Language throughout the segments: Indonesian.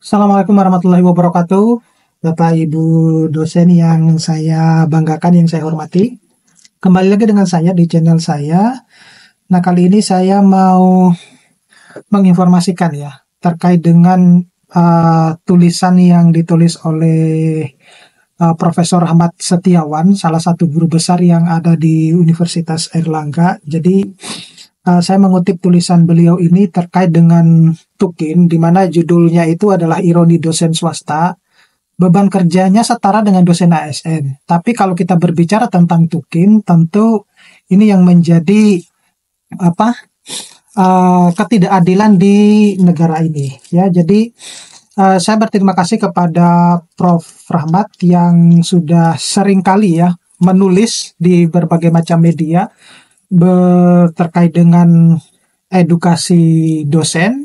Assalamualaikum warahmatullahi wabarakatuh. Bapak Ibu dosen yang saya banggakan, yang saya hormati. Kembali lagi dengan saya di channel saya. Nah, kali ini saya mau menginformasikan ya terkait dengan tulisan yang ditulis oleh Profesor Ahmad Setiawan, salah satu guru besar yang ada di Universitas Airlangga. Jadi saya mengutip tulisan beliau ini terkait dengan Tukin, di mana judulnya itu adalah ironi dosen swasta, beban kerjanya setara dengan dosen ASN. Tapi kalau kita berbicara tentang Tukin, tentu ini yang menjadi apa ketidakadilan di negara ini. Ya, jadi saya berterima kasih kepada Prof. Rahmat yang sudah sering kali ya menulis di berbagai macam media terkait dengan edukasi dosen.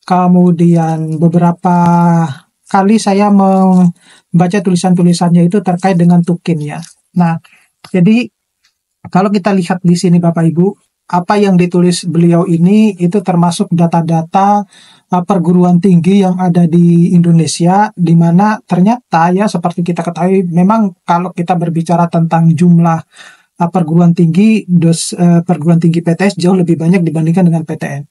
Kemudian beberapa kali saya membaca tulisan-tulisannya itu terkait dengan Tukin ya. Nah, jadi kalau kita lihat di sini Bapak Ibu, apa yang ditulis beliau ini itu termasuk data-data perguruan tinggi yang ada di Indonesia, di mana ternyata ya seperti kita ketahui, memang kalau kita berbicara tentang jumlah perguruan tinggi perguruan tinggi PTS jauh lebih banyak dibandingkan dengan PTN.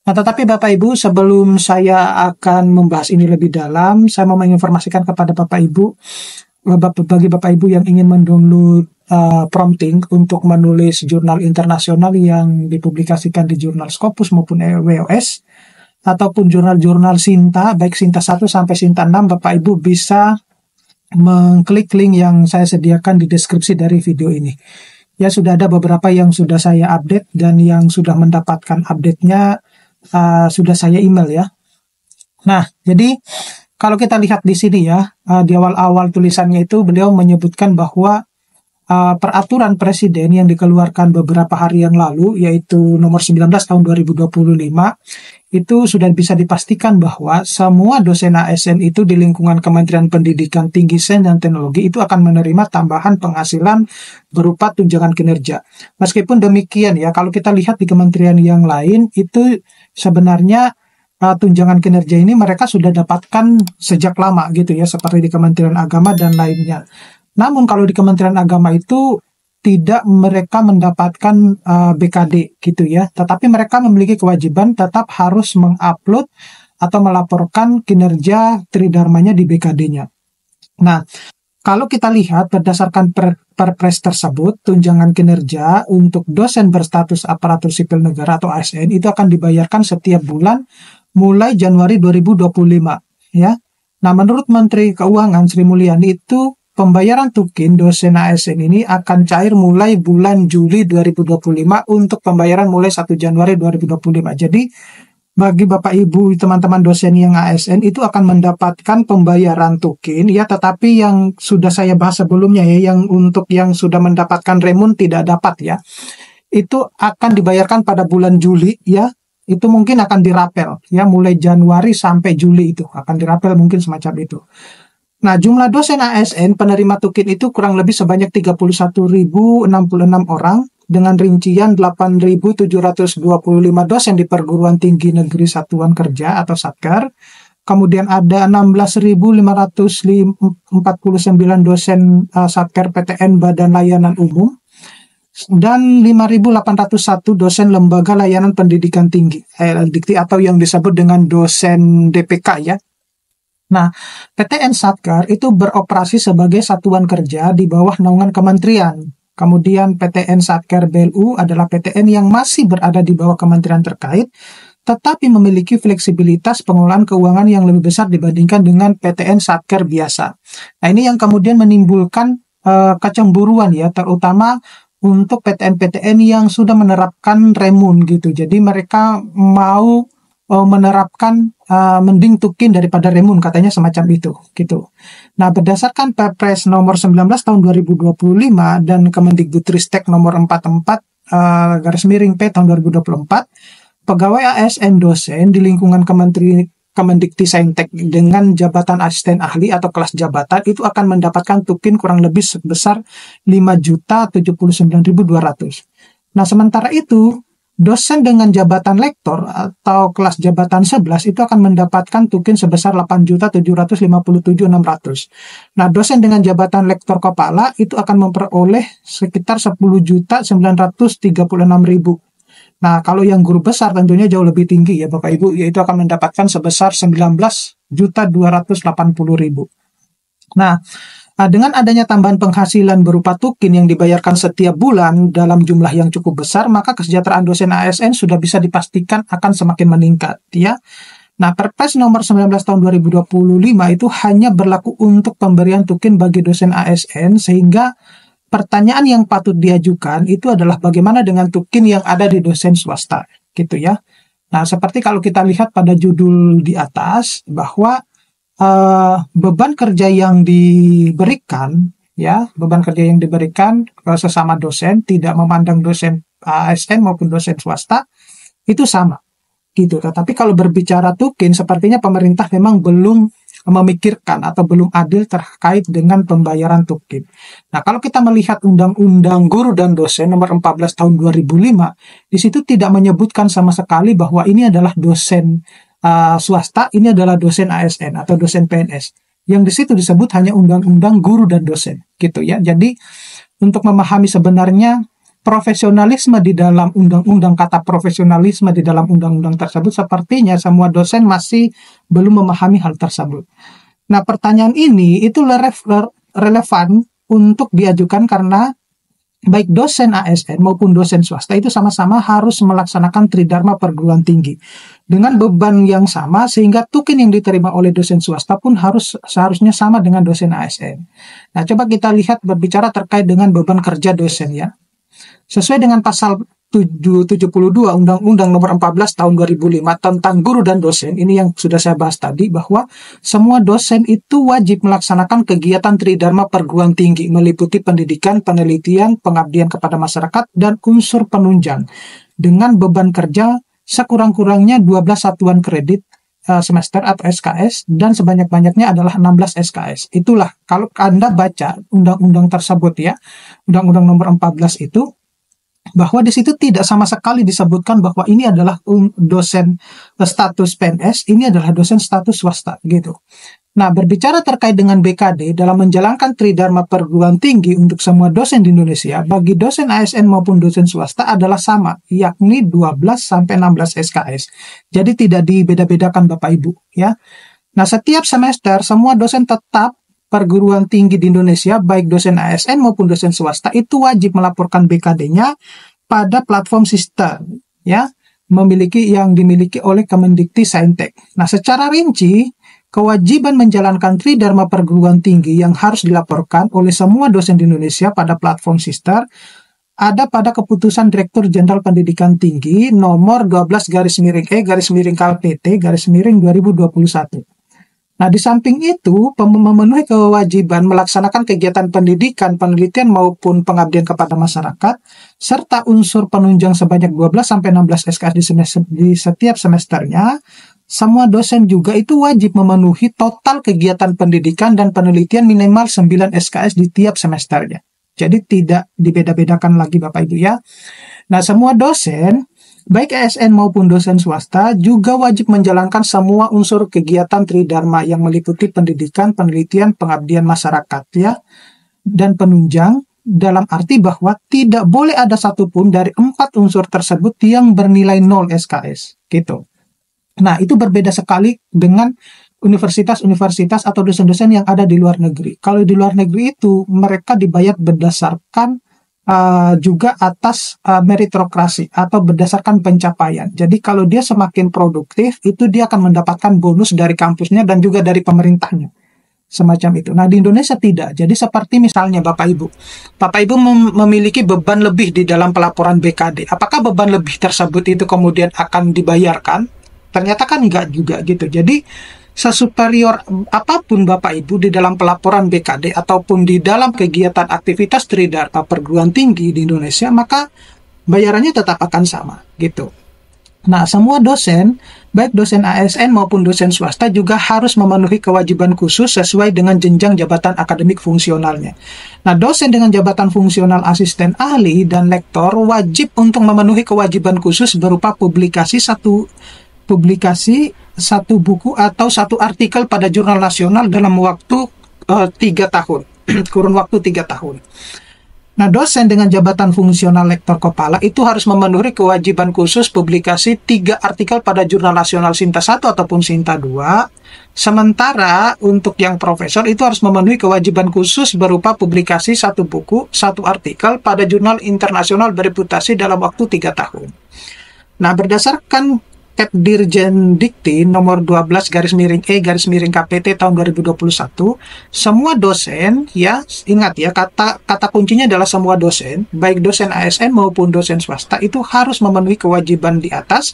Nah, tetapi Bapak Ibu, sebelum saya akan membahas ini lebih dalam, saya mau menginformasikan kepada Bapak Ibu, bagi Bapak Ibu yang ingin mendownload prompting untuk menulis jurnal internasional yang dipublikasikan di jurnal Scopus maupun WOS, ataupun jurnal-jurnal Sinta, baik Sinta 1 sampai Sinta 6, Bapak Ibu bisa mengklik link yang saya sediakan di deskripsi dari video ini. Ya, sudah ada beberapa yang sudah saya update, dan yang sudah mendapatkan update-nya sudah saya email ya. Nah, jadi kalau kita lihat di sini ya, di awal-awal tulisannya itu beliau menyebutkan bahwa peraturan presiden yang dikeluarkan beberapa hari yang lalu, yaitu nomor 19 tahun 2025, itu sudah bisa dipastikan bahwa semua dosen ASN itu di lingkungan Kementerian Pendidikan Tinggi, Sains dan Teknologi itu akan menerima tambahan penghasilan berupa tunjangan kinerja. Meskipun demikian ya, kalau kita lihat di kementerian yang lain itu sebenarnya tunjangan kinerja ini mereka sudah dapatkan sejak lama gitu ya, seperti di Kementerian Agama dan lainnya. Namun kalau di Kementerian Agama itu tidak mereka mendapatkan BKD gitu ya, tetapi mereka memiliki kewajiban tetap harus mengupload atau melaporkan kinerja tridharmanya di BKD-nya. Nah, kalau kita lihat berdasarkan Perpres tersebut, tunjangan kinerja untuk dosen berstatus aparatur sipil negara atau ASN itu akan dibayarkan setiap bulan mulai Januari 2025 ya. Nah, menurut Menteri Keuangan Sri Mulyani itu pembayaran Tukin dosen ASN ini akan cair mulai bulan Juli 2025 untuk pembayaran mulai 1 Januari 2025. Jadi bagi Bapak Ibu teman-teman dosen yang ASN itu akan mendapatkan pembayaran Tukin ya, tetapi yang sudah saya bahas sebelumnya ya, yang untuk yang sudah mendapatkan remun tidak dapat ya, itu akan dibayarkan pada bulan Juli ya. Itu mungkin akan dirapel ya, mulai Januari sampai Juli itu akan dirapel, mungkin semacam itu. Nah, jumlah dosen ASN penerima Tukin itu kurang lebih sebanyak 31.066 orang dengan rincian 8.725 dosen di perguruan tinggi negeri satuan kerja atau Satker. Kemudian ada 16.549 dosen Satker PTN Badan Layanan Umum dan 5.801 dosen Lembaga Layanan Pendidikan Tinggi atau yang disebut dengan dosen DPK ya. Nah, PTN Satker itu beroperasi sebagai satuan kerja di bawah naungan kementerian. Kemudian PTN Satker BLU adalah PTN yang masih berada di bawah kementerian terkait, tetapi memiliki fleksibilitas pengelolaan keuangan yang lebih besar dibandingkan dengan PTN Satker biasa. Nah, ini yang kemudian menimbulkan kecemburuan ya, terutama untuk PTN-PTN yang sudah menerapkan remun gitu. Jadi mereka mau menerapkan mending Tukin daripada remun, katanya semacam itu gitu. Nah, berdasarkan Perpres nomor 19 tahun 2025 dan Kemendikbudristek nomor 44 _P tahun 2024, pegawai ASN dosen di lingkungan Kemendiktisaintek dengan jabatan asisten ahli atau kelas jabatan itu akan mendapatkan Tukin kurang lebih sebesar 5.079.200. Nah, sementara itu dosen dengan jabatan lektor atau kelas jabatan 11 itu akan mendapatkan tukin sebesar 8.757.600. Nah, dosen dengan jabatan lektor kepala itu akan memperoleh sekitar 10.936.000. Nah, kalau yang guru besar tentunya jauh lebih tinggi ya Bapak Ibu, yaitu akan mendapatkan sebesar 19.280.000. Nah, dengan adanya tambahan penghasilan berupa tukin yang dibayarkan setiap bulan dalam jumlah yang cukup besar, maka kesejahteraan dosen ASN sudah bisa dipastikan akan semakin meningkat, ya. Nah, Perpres nomor 19 tahun 2025 itu hanya berlaku untuk pemberian tukin bagi dosen ASN, sehingga pertanyaan yang patut diajukan itu adalah bagaimana dengan tukin yang ada di dosen swasta, gitu ya. Nah, seperti kalau kita lihat pada judul di atas bahwa beban kerja yang diberikan, ya, beban kerja yang diberikan ke sesama dosen, tidak memandang dosen ASN maupun dosen swasta, itu sama, gitu. Tetapi kalau berbicara tukin, sepertinya pemerintah memang belum memikirkan atau belum adil terkait dengan pembayaran tukin. Nah, kalau kita melihat Undang-Undang Guru dan Dosen nomor 14 tahun 2005, di situ tidak menyebutkan sama sekali bahwa ini adalah dosen swasta, ini adalah dosen ASN atau dosen PNS. Yang di situ disebut hanya Undang-Undang Guru dan Dosen, gitu ya. Jadi untuk memahami sebenarnya profesionalisme di dalam undang-undang, kata profesionalisme di dalam undang-undang tersebut, sepertinya semua dosen masih belum memahami hal tersebut. Nah, pertanyaan ini itu relevan untuk diajukan karena baik dosen ASN maupun dosen swasta itu sama-sama harus melaksanakan tridharma perguruan tinggi dengan beban yang sama, sehingga tukin yang diterima oleh dosen swasta pun seharusnya sama dengan dosen ASN. Nah, coba kita lihat berbicara terkait dengan beban kerja dosen ya. Sesuai dengan pasal 772 Undang-Undang nomor 14 tahun 2005 tentang guru dan dosen, ini yang sudah saya bahas tadi, bahwa semua dosen itu wajib melaksanakan kegiatan tridharma perguruan tinggi meliputi pendidikan, penelitian, pengabdian kepada masyarakat, dan unsur penunjang dengan beban kerja sekurang-kurangnya 12 satuan kredit semester atau SKS, dan sebanyak-banyaknya adalah 16 SKS. Itulah kalau Anda baca undang-undang tersebut ya, Undang-Undang nomor 14 itu, bahwa di situ tidak sama sekali disebutkan bahwa ini adalah dosen status PNS, ini adalah dosen status swasta gitu. Nah, berbicara terkait dengan BKD dalam menjalankan tridharma perguruan tinggi untuk semua dosen di Indonesia, bagi dosen ASN maupun dosen swasta adalah sama, yakni 12 sampai 16 SKS. Jadi tidak dibeda-bedakan Bapak Ibu ya. Nah, setiap semester semua dosen tetap perguruan tinggi di Indonesia, baik dosen ASN maupun dosen swasta, itu wajib melaporkan BKD-nya pada platform sistem ya, yang dimiliki oleh Kemendikti-Saintek. Nah, secara rinci, kewajiban menjalankan tridharma perguruan tinggi yang harus dilaporkan oleh semua dosen di Indonesia pada platform sister ada pada keputusan Direktur Jenderal Pendidikan Tinggi nomor 12/E/KPT/2021. Nah, di samping itu, memenuhi kewajiban melaksanakan kegiatan pendidikan, penelitian, maupun pengabdian kepada masyarakat, serta unsur penunjang sebanyak 12-16 SKS di setiap semesternya, semua dosen juga itu wajib memenuhi total kegiatan pendidikan dan penelitian minimal 9 SKS di tiap semesternya. Jadi tidak dibeda-bedakan lagi Bapak Ibu ya. Nah, semua dosen, baik ASN maupun dosen swasta, juga wajib menjalankan semua unsur kegiatan tridharma yang meliputi pendidikan, penelitian, pengabdian masyarakat ya, dan penunjang, dalam arti bahwa tidak boleh ada satupun dari 4 unsur tersebut yang bernilai 0 SKS gitu. Nah, itu berbeda sekali dengan universitas-universitas atau dosen-dosen yang ada di luar negeri. Kalau di luar negeri itu mereka dibayar berdasarkan juga atas meritokrasi atau berdasarkan pencapaian. Jadi kalau dia semakin produktif, itu dia akan mendapatkan bonus dari kampusnya dan juga dari pemerintahnya. Semacam itu. Nah, di Indonesia tidak. Jadi seperti misalnya Bapak Ibu memiliki beban lebih di dalam pelaporan BKD. Apakah beban lebih tersebut itu kemudian akan dibayarkan? Ternyata kan enggak juga gitu. Jadi sesuperior apapun Bapak Ibu di dalam pelaporan BKD ataupun di dalam kegiatan aktivitas tridharma perguruan tinggi di Indonesia, maka bayarannya tetap akan sama gitu. Nah, semua dosen, baik dosen ASN maupun dosen swasta juga harus memenuhi kewajiban khusus sesuai dengan jenjang jabatan akademik fungsionalnya. Nah, dosen dengan jabatan fungsional asisten ahli dan lektor wajib untuk memenuhi kewajiban khusus berupa satu buku atau satu artikel pada jurnal nasional dalam waktu 3 tahun, kurun waktu 3 tahun. Nah, dosen dengan jabatan fungsional lektor kepala itu harus memenuhi kewajiban khusus publikasi 3 artikel pada jurnal nasional Sinta 1 ataupun Sinta 2. Sementara untuk yang profesor itu harus memenuhi kewajiban khusus berupa publikasi 1 buku, 1 artikel pada jurnal internasional bereputasi dalam waktu 3 tahun. Nah, berdasarkan Kepdirjendikti nomor 12/E/KPT tahun 2021, semua dosen, ya ingat ya, kata kuncinya adalah semua dosen, baik dosen ASN maupun dosen swasta itu harus memenuhi kewajiban di atas,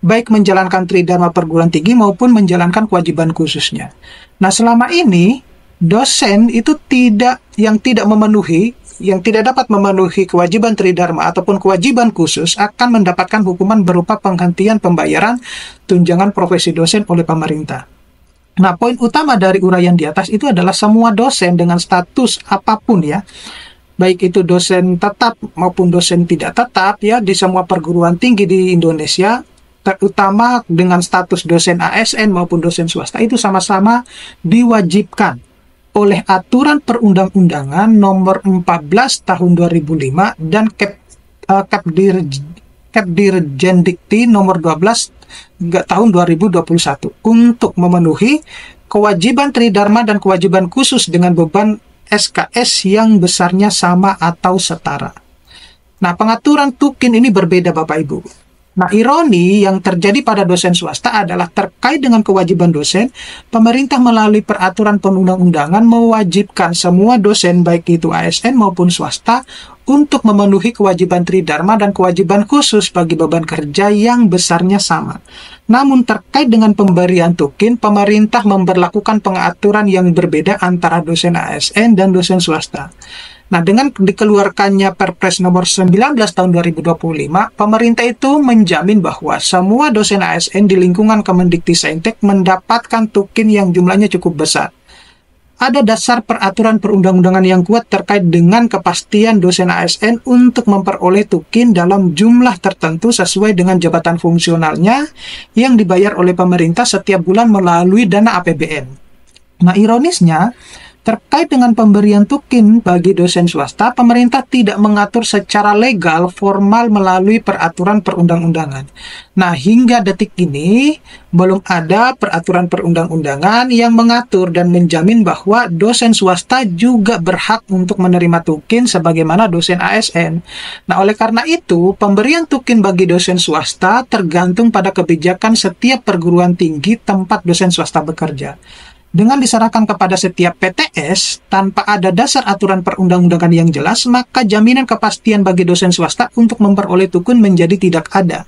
baik menjalankan Tridharma perguruan tinggi maupun menjalankan kewajiban khususnya. Nah, selama ini dosen itu tidak dapat memenuhi kewajiban Tridharma ataupun kewajiban khusus akan mendapatkan hukuman berupa penghentian pembayaran tunjangan profesi dosen oleh pemerintah. Nah, poin utama dari uraian di atas itu adalah semua dosen dengan status apapun ya, baik itu dosen tetap maupun dosen tidak tetap ya, di semua perguruan tinggi di Indonesia, terutama dengan status dosen ASN maupun dosen swasta, itu sama-sama diwajibkan oleh aturan perundang-undangan nomor 14 tahun 2005 dan Kepdirjendikti nomor 12 tahun 2021 untuk memenuhi kewajiban Tridharma dan kewajiban khusus dengan beban SKS yang besarnya sama atau setara. Nah, pengaturan tukin ini berbeda Bapak Ibu. Nah, ironi yang terjadi pada dosen swasta adalah terkait dengan kewajiban dosen, pemerintah melalui peraturan perundang-undangan mewajibkan semua dosen baik itu ASN maupun swasta untuk memenuhi kewajiban Tridharma dan kewajiban khusus bagi beban kerja yang besarnya sama. Namun terkait dengan pemberian tukin, pemerintah memberlakukan pengaturan yang berbeda antara dosen ASN dan dosen swasta. Nah, dengan dikeluarkannya Perpres nomor 19 tahun 2025, pemerintah itu menjamin bahwa semua dosen ASN di lingkungan Kemendikti-Saintek mendapatkan tukin yang jumlahnya cukup besar. Ada dasar peraturan perundang-undangan yang kuat terkait dengan kepastian dosen ASN untuk memperoleh tukin dalam jumlah tertentu sesuai dengan jabatan fungsionalnya yang dibayar oleh pemerintah setiap bulan melalui dana APBN. Nah, ironisnya, terkait dengan pemberian tukin bagi dosen swasta, pemerintah tidak mengatur secara legal formal melalui peraturan perundang-undangan. Nah, hingga detik ini, belum ada peraturan perundang-undangan yang mengatur dan menjamin bahwa dosen swasta juga berhak untuk menerima tukin sebagaimana dosen ASN. Nah, oleh karena itu, pemberian tukin bagi dosen swasta tergantung pada kebijakan setiap perguruan tinggi tempat dosen swasta bekerja. Dengan diserahkan kepada setiap PTS tanpa ada dasar aturan perundang-undangan yang jelas, maka jaminan kepastian bagi dosen swasta untuk memperoleh tukin menjadi tidak ada.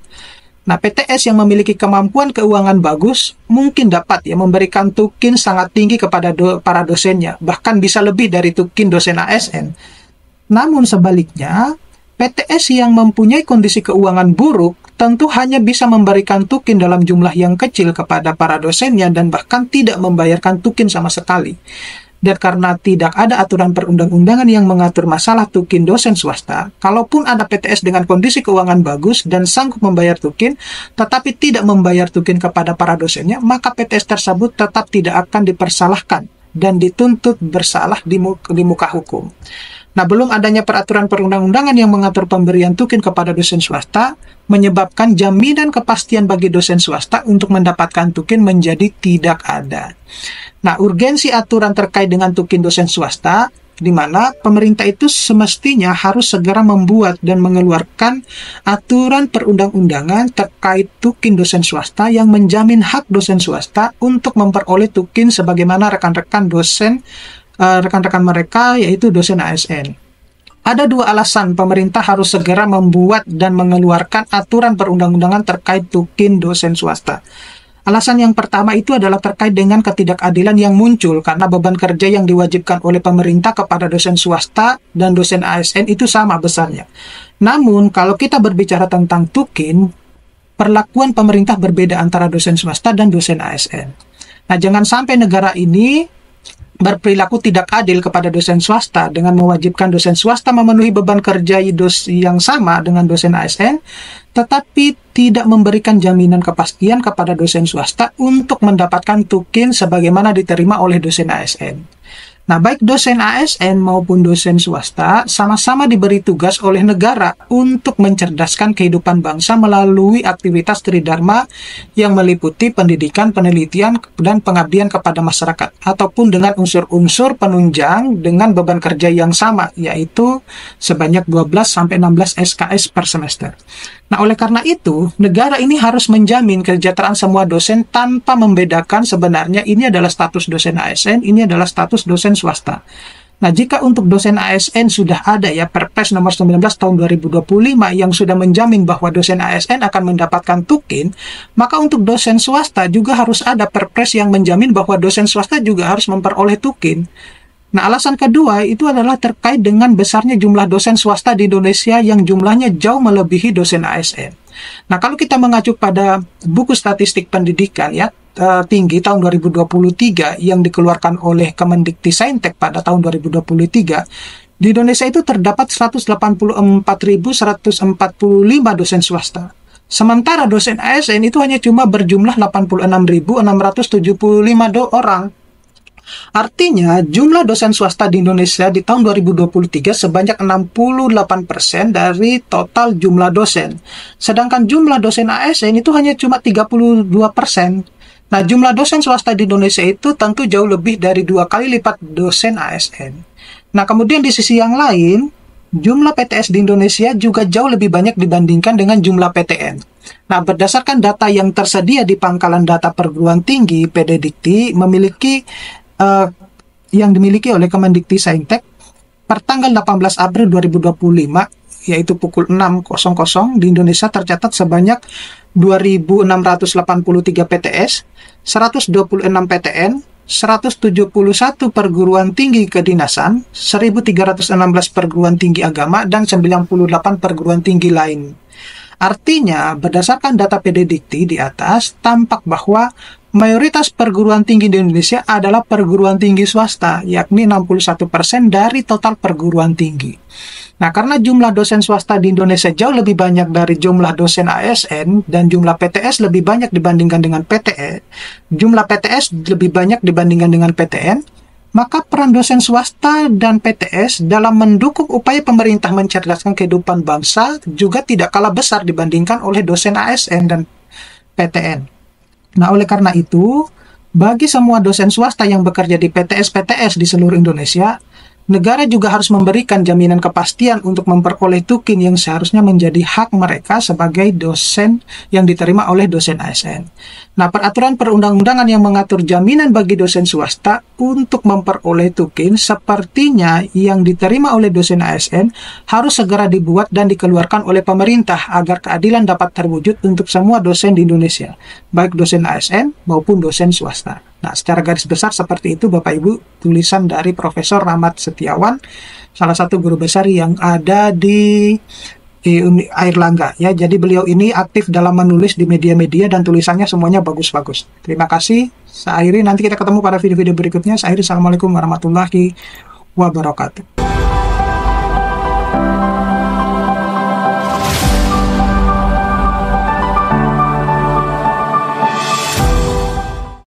Nah, PTS yang memiliki kemampuan keuangan bagus mungkin dapat memberikan tukin sangat tinggi kepada para dosennya, bahkan bisa lebih dari tukin dosen ASN. Namun sebaliknya, PTS yang mempunyai kondisi keuangan buruk tentu hanya bisa memberikan tukin dalam jumlah yang kecil kepada para dosennya dan bahkan tidak membayarkan tukin sama sekali. Dan karena tidak ada aturan perundang-undangan yang mengatur masalah tukin dosen swasta, kalaupun ada PTS dengan kondisi keuangan bagus dan sanggup membayar tukin, tetapi tidak membayar tukin kepada para dosennya, maka PTS tersebut tetap tidak akan dipersalahkan dan dituntut bersalah di muka hukum. Nah, belum adanya peraturan perundang-undangan yang mengatur pemberian tukin kepada dosen swasta menyebabkan jaminan kepastian bagi dosen swasta untuk mendapatkan tukin menjadi tidak ada. Nah, urgensi aturan terkait dengan tukin dosen swasta, di mana pemerintah itu semestinya harus segera membuat dan mengeluarkan aturan perundang-undangan terkait tukin dosen swasta yang menjamin hak dosen swasta untuk memperoleh tukin sebagaimana rekan-rekan mereka, yaitu dosen ASN. Ada 2 alasan pemerintah harus segera membuat dan mengeluarkan aturan perundang-undangan terkait tukin dosen swasta. Alasan yang pertama itu adalah terkait dengan ketidakadilan yang muncul karena beban kerja yang diwajibkan oleh pemerintah kepada dosen swasta dan dosen ASN itu sama besarnya. Namun, kalau kita berbicara tentang tukin, perlakuan pemerintah berbeda antara dosen swasta dan dosen ASN. Nah, jangan sampai negara ini berperilaku tidak adil kepada dosen swasta dengan mewajibkan dosen swasta memenuhi beban kerja yang sama dengan dosen ASN, tetapi tidak memberikan jaminan kepastian kepada dosen swasta untuk mendapatkan tukin sebagaimana diterima oleh dosen ASN. Nah, baik dosen ASN maupun dosen swasta sama-sama diberi tugas oleh negara untuk mencerdaskan kehidupan bangsa melalui aktivitas tridharma yang meliputi pendidikan, penelitian, dan pengabdian kepada masyarakat, ataupun dengan unsur-unsur penunjang dengan beban kerja yang sama, yaitu sebanyak 12-16 SKS per semester. Nah, oleh karena itu, negara ini harus menjamin kesejahteraan semua dosen tanpa membedakan sebenarnya ini adalah status dosen ASN, ini adalah status dosen swasta. Nah, jika untuk dosen ASN sudah ada ya Perpres nomor 19 tahun 2025 yang sudah menjamin bahwa dosen ASN akan mendapatkan tukin, maka untuk dosen swasta juga harus ada Perpres yang menjamin bahwa dosen swasta juga harus memperoleh tukin. Nah, alasan kedua itu adalah terkait dengan besarnya jumlah dosen swasta di Indonesia yang jumlahnya jauh melebihi dosen ASN. Nah, kalau kita mengacu pada buku statistik pendidikan ya tinggi tahun 2023 yang dikeluarkan oleh Kemendikbudristek pada tahun 2023, di Indonesia itu terdapat 184.145 dosen swasta. Sementara dosen ASN itu hanya cuma berjumlah 86.675 orang. Artinya, jumlah dosen swasta di Indonesia di tahun 2023 sebanyak 68% dari total jumlah dosen. Sedangkan jumlah dosen ASN itu hanya cuma 32%. Nah, jumlah dosen swasta di Indonesia itu tentu jauh lebih dari 2 kali lipat dosen ASN. Nah, kemudian di sisi yang lain, jumlah PTS di Indonesia juga jauh lebih banyak dibandingkan dengan jumlah PTN. Nah, berdasarkan data yang tersedia di pangkalan data perguruan tinggi, PDDikti memiliki yang dimiliki oleh Kemendikbudristek per tanggal 18 April 2025, yaitu pukul 6.00 di Indonesia tercatat sebanyak 2.683 PTS, 126 PTN, 171 perguruan tinggi kedinasan, 1.316 perguruan tinggi agama, dan 98 perguruan tinggi lain. Artinya, berdasarkan data PDDikti di atas, tampak bahwa mayoritas perguruan tinggi di Indonesia adalah perguruan tinggi swasta, yakni 61% dari total perguruan tinggi. Nah, karena jumlah dosen swasta di Indonesia jauh lebih banyak dari jumlah dosen ASN dan jumlah PTS lebih banyak dibandingkan dengan PTN, jumlah PTS lebih banyak dibandingkan dengan PTN, maka peran dosen swasta dan PTS dalam mendukung upaya pemerintah mencerdaskan kehidupan bangsa juga tidak kalah besar dibandingkan oleh dosen ASN dan PTN. Nah, oleh karena itu, bagi semua dosen swasta yang bekerja di PTS-PTS di seluruh Indonesia, negara juga harus memberikan jaminan kepastian untuk memperoleh tukin yang seharusnya menjadi hak mereka sebagai dosen yang diterima oleh dosen ASN. Nah, peraturan perundang-undangan yang mengatur jaminan bagi dosen swasta untuk memperoleh tukin sepertinya yang diterima oleh dosen ASN harus segera dibuat dan dikeluarkan oleh pemerintah agar keadilan dapat terwujud untuk semua dosen di Indonesia, baik dosen ASN maupun dosen swasta. Nah, secara garis besar seperti itu Bapak Ibu, tulisan dari Profesor Rahmat Setiawan, salah satu guru besar yang ada di Airlangga ya. Jadi beliau ini aktif dalam menulis di media-media dan tulisannya semuanya bagus-bagus. Terima kasih. Saya akhiri, nanti kita ketemu pada video-video berikutnya. Saya akhiri, assalamualaikum warahmatullahi wabarakatuh.